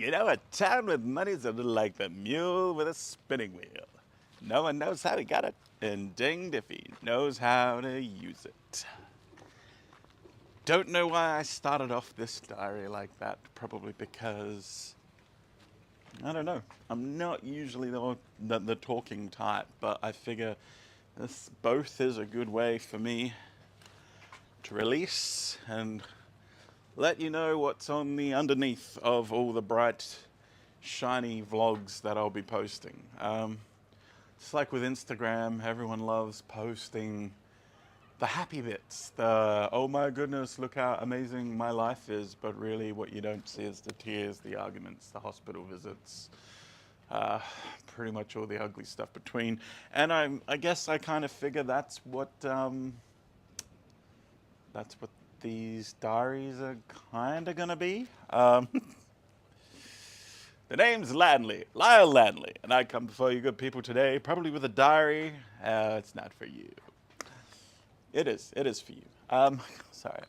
You know, a town with money's a little like the mule with a spinning wheel. No one knows how to get it, and dinged if he knows how to use it. Don't know why I started off this diary like that. Probably because I don't know. I'm not usually the talking type, but I figure this both is a good way for me to release and let you know what's on the underneath of all the bright, shiny vlogs that I'll be posting. It's like with Instagram, everyone loves posting the happy bits, the oh my goodness, look how amazing my life is, but really what you don't see is the tears, the arguments, the hospital visits, uh, pretty much all the ugly stuff between. And I guess I kind of figure that's what these diaries are kind of gonna be. The name's Landley, Lyle Landley, and I come before you good people today, probably with a diary. It's not for you. It is. It is for you. Sorry.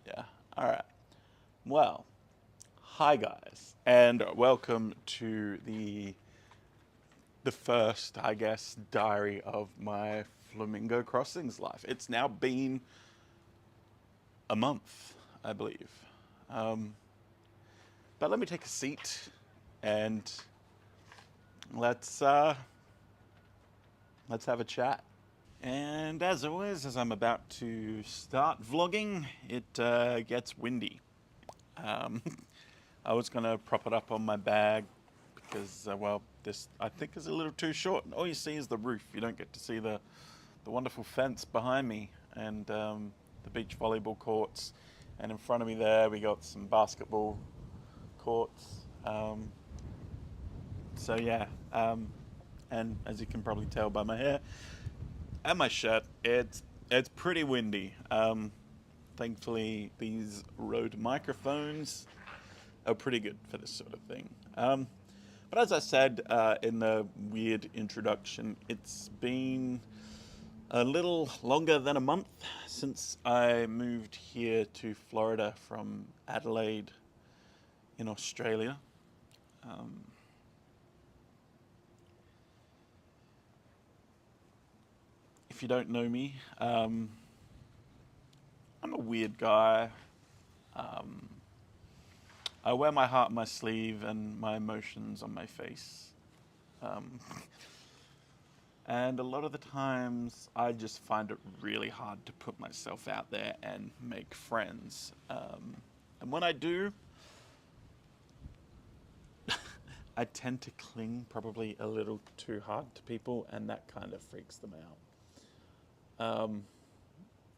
Yeah. All right. Well, hi guys, and welcome to the first, I guess, diary of my Flamingo Crossings life. It's now been a month, I believe. Um, but let me take a seat and let's uh, let's have a chat. And as always, as I'm about to start vlogging, it gets windy. Um, I was going to prop it up on my bag because, well, this I think is a little too short. And all you see is the roof. You don't get to see the wonderful fence behind me and the beach volleyball courts. And in front of me there, we got some basketball courts. So yeah, and as you can probably tell by my hair and my shirt, it's pretty windy. Thankfully, these Rode microphones are pretty good for this sort of thing. But as I said in the weird introduction, it's been a little longer than a month since I moved here to Florida from Adelaide in Australia. Um, if you don't know me, I'm a weird guy. Um, I wear my heart on my sleeve and my emotions on my face. Um, and a lot of the times, I just find it really hard to put myself out there and make friends. And when I do, I tend to cling probably a little too hard to people, and that kind of freaks them out.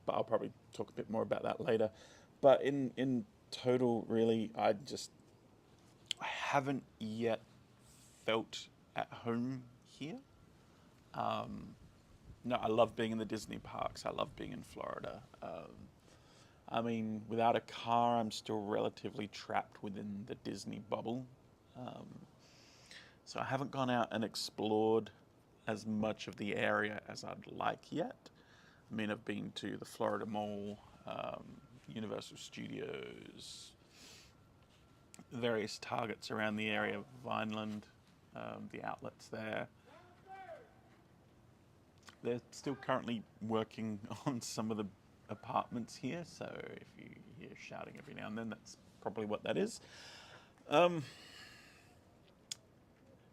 But I'll probably talk a bit more about that later. But in total, really, I haven't yet felt at home here. Um, no, I love being in the Disney parks. I love being in Florida. I mean, without a car, I'm still relatively trapped within the Disney bubble. Um, so I haven't gone out and explored as much of the area as I'd like yet. I mean, I've been to the Florida Mall, Universal Studios, various Targets around the area of Vineland, the outlets there. They're still currently working on some of the apartments here, so if you hear shouting every now and then, that's probably what that is. Um,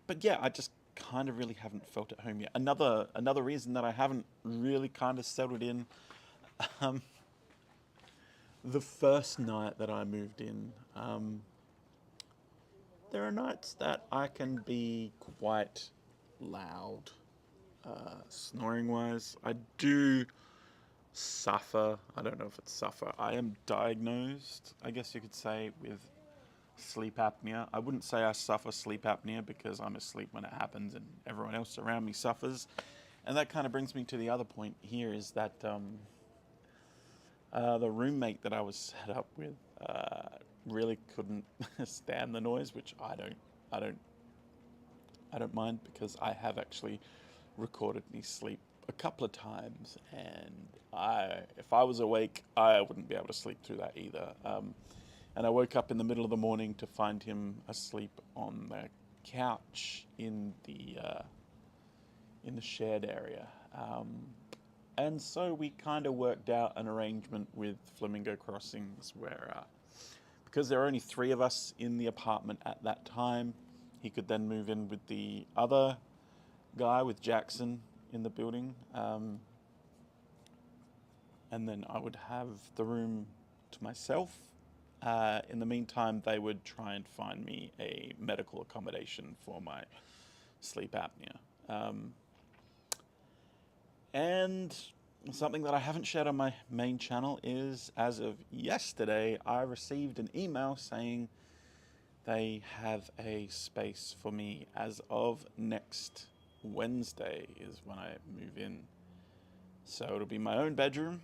but yeah, I just kind of really haven't felt at home yet. Another reason that I haven't really kind of settled in, um, the first night that I moved in, there are nights that I can be quite loud, snoring wise. I do suffer. I don't know if it's suffer. I am diagnosed, I guess you could say, with sleep apnea. I wouldn't say I suffer sleep apnea because I'm asleep when it happens and everyone else around me suffers. And that kind of brings me to the other point here is that the roommate that I was set up with really couldn't stand the noise, which I don't, I don't mind because I have actually recorded me sleep a couple of times, and if I was awake, I wouldn't be able to sleep through that either. And I woke up in the middle of the morning to find him asleep on the couch in the shared area. And so we kind of worked out an arrangement with Flamingo Crossings where, because there are only 3 of us in the apartment at that time, he could then move in with the other guy, with Jackson, in the building. And then I would have the room to myself. In the meantime, they would try and find me a medical accommodation for my sleep apnea. And something that I haven't shared on my main channel is, as of yesterday, I received an email saying they have a space for me as of next Wednesday is when I move in. So it'll be my own bedroom.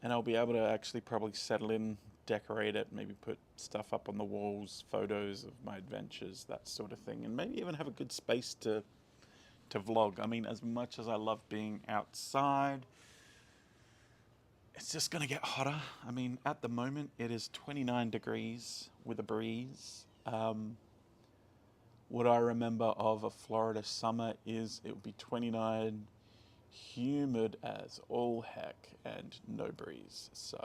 And I'll be able to actually probably settle in, decorate it, maybe put stuff up on the walls, photos of my adventures, that sort of thing, and maybe even have a good space to vlog. I mean, as much as I love being outside, it's just going to get hotter. I mean, at the moment, it is 29 degrees with a breeze. What I remember of a Florida summer is it would be 29, humid as all heck, and no breeze. So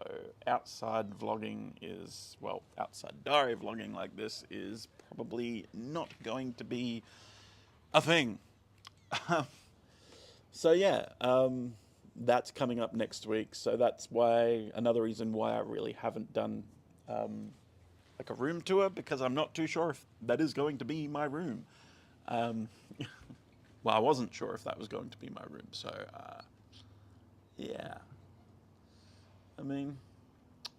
outside vlogging is, well, outside diary vlogging like this is probably not going to be a thing. So yeah, that's coming up next week. So that's why, another reason why I really haven't done like a room tour, because I'm not too sure if that is going to be my room. Well, I wasn't sure if that was going to be my room. So yeah, I mean,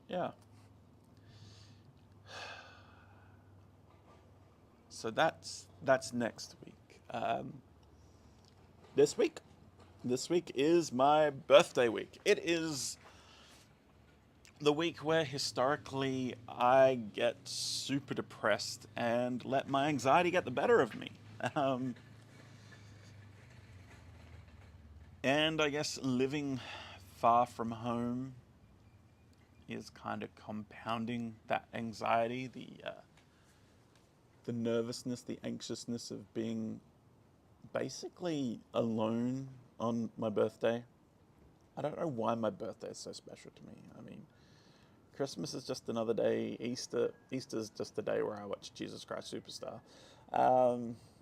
yeah. So that's next week. This week is my birthday week. It is the week where historically I get super depressed and let my anxiety get the better of me. And I guess living far from home is kind of compounding that anxiety, the nervousness, the anxiousness of being basically alone on my birthday. I don't know why my birthday is so special to me. I mean, Christmas is just another day. Easter's just a day where I watch Jesus Christ Superstar.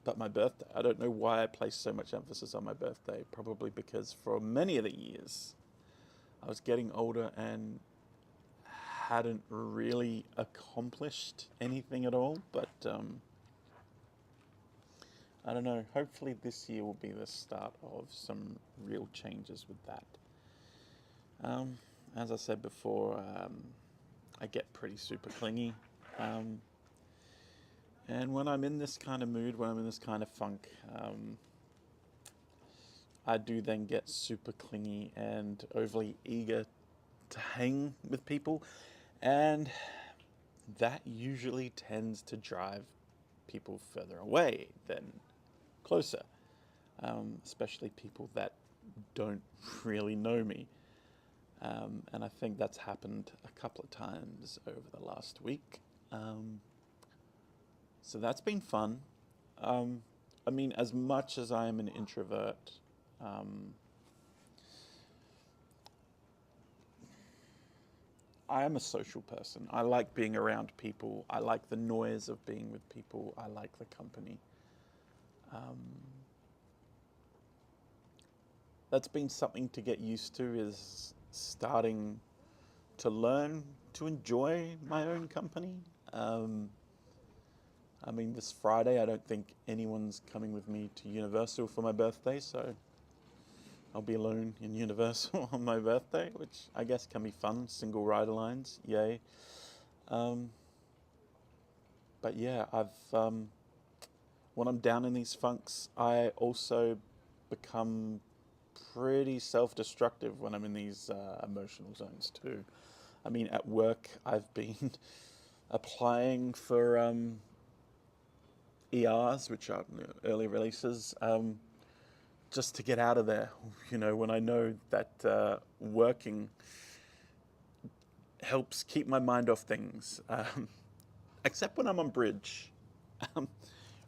But my birthday, I don't know why I place so much emphasis on my birthday. Probably because for many of the years, I was getting older and hadn't really accomplished anything at all. But I don't know. Hopefully this year will be the start of some real changes with that. As I said before, I get pretty super clingy. And when I'm in this kind of mood, when I'm in this kind of funk, I do then get super clingy and overly eager to hang with people. And that usually tends to drive people further away than closer, especially people that don't really know me. And I think that's happened a couple of times over the last week. So that's been fun. I mean, as much as I am an introvert, I am a social person. I like being around people. I like the noise of being with people. I like the company. That's been something to get used to, is starting to learn to enjoy my own company. I mean, this Friday, I don't think anyone's coming with me to Universal for my birthday, so I'll be alone in Universal on my birthday, which I guess can be fun. Single rider lines, yay. But yeah, when I'm down in these funks, I also become pretty self-destructive when I'm in these emotional zones too. I mean, at work, I've been applying for ERs, which are early releases, just to get out of there. You know, when I know that working helps keep my mind off things, except when I'm on bridge. Um,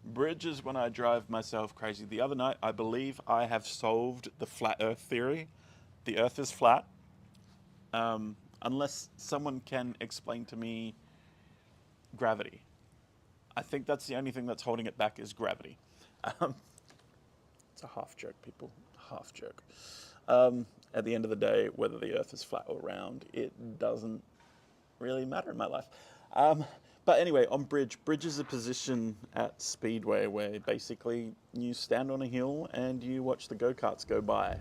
Bridge is when I drive myself crazy. The other night, I believe I have solved the flat Earth theory. The Earth is flat, unless someone can explain to me gravity. I think that's the only thing that's holding it back is gravity. Um, it's a half joke, people. Half joke. At the end of the day, whether the Earth is flat or round, it doesn't really matter in my life. Um, but anyway, on bridge, bridge is a position at Speedway where basically you stand on a hill and you watch the go-karts go by.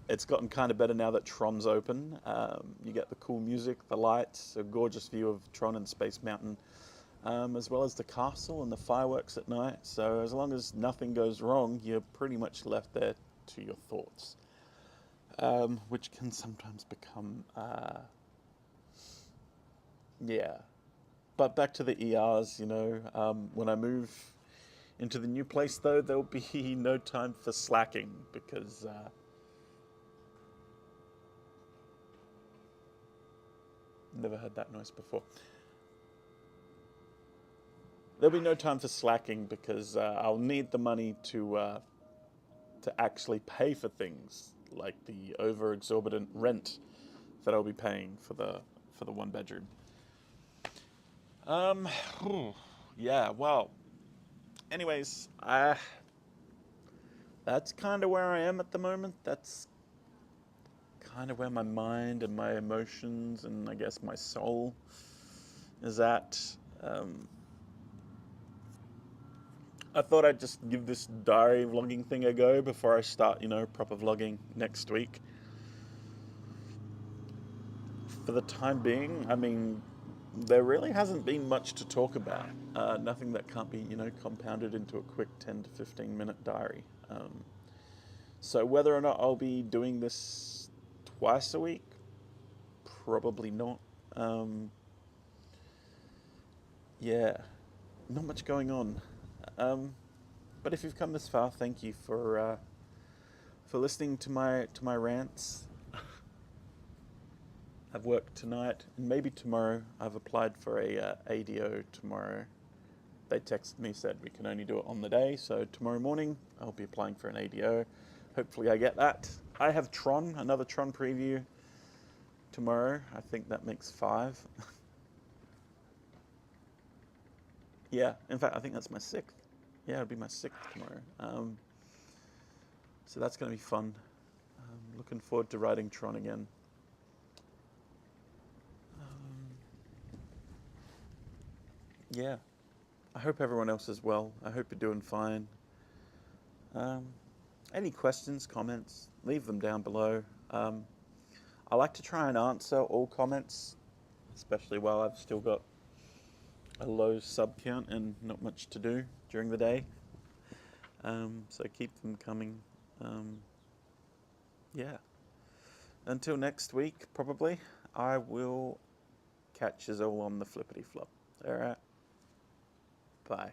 It's gotten kind of better now that Tron's open. You get the cool music, the lights, a gorgeous view of Tron and Space Mountain, as well as the castle and the fireworks at night. So as long as nothing goes wrong, you're pretty much left there to your thoughts, which can sometimes become, yeah. But back to the ERs, when I move into the new place, though, there'll be no time for slacking because never heard that noise before. There'll be no time for slacking because I'll need the money to actually pay for things like the over exorbitant rent that I'll be paying for the 1 bedroom. Um, yeah. Well, anyways, that's kind of where I am at the moment. That's kind of where my mind and my emotions and I guess my soul is at. Um, I thought I'd just give this diary vlogging thing a go before I start, proper vlogging next week. For the time being, I mean, there really hasn't been much to talk about. Nothing that can't be, compounded into a quick 10 to 15 minute diary. So whether or not I'll be doing this twice a week, probably not. Yeah, not much going on. But if you've come this far, thank you for listening to my rants. I've worked tonight and maybe tomorrow. I've applied for a ADO tomorrow. They texted me, said we can only do it on the day, so tomorrow morning I'll be applying for an ADO. Hopefully I get that. I have Tron, another Tron preview tomorrow. I think that makes 5. Yeah, in fact, I think that's my 6th. Yeah, it'll be my 6th tomorrow. So that's going to be fun. Looking forward to riding Tron again. Yeah, I hope everyone else is well. I hope you're doing fine. Any questions, comments, leave them down below. I like to try and answer all comments, especially while I've still got a low sub count and not much to do during the day. So keep them coming. Yeah. Until next week, probably, I will catch us all on the flippity flop. Alright? Bye.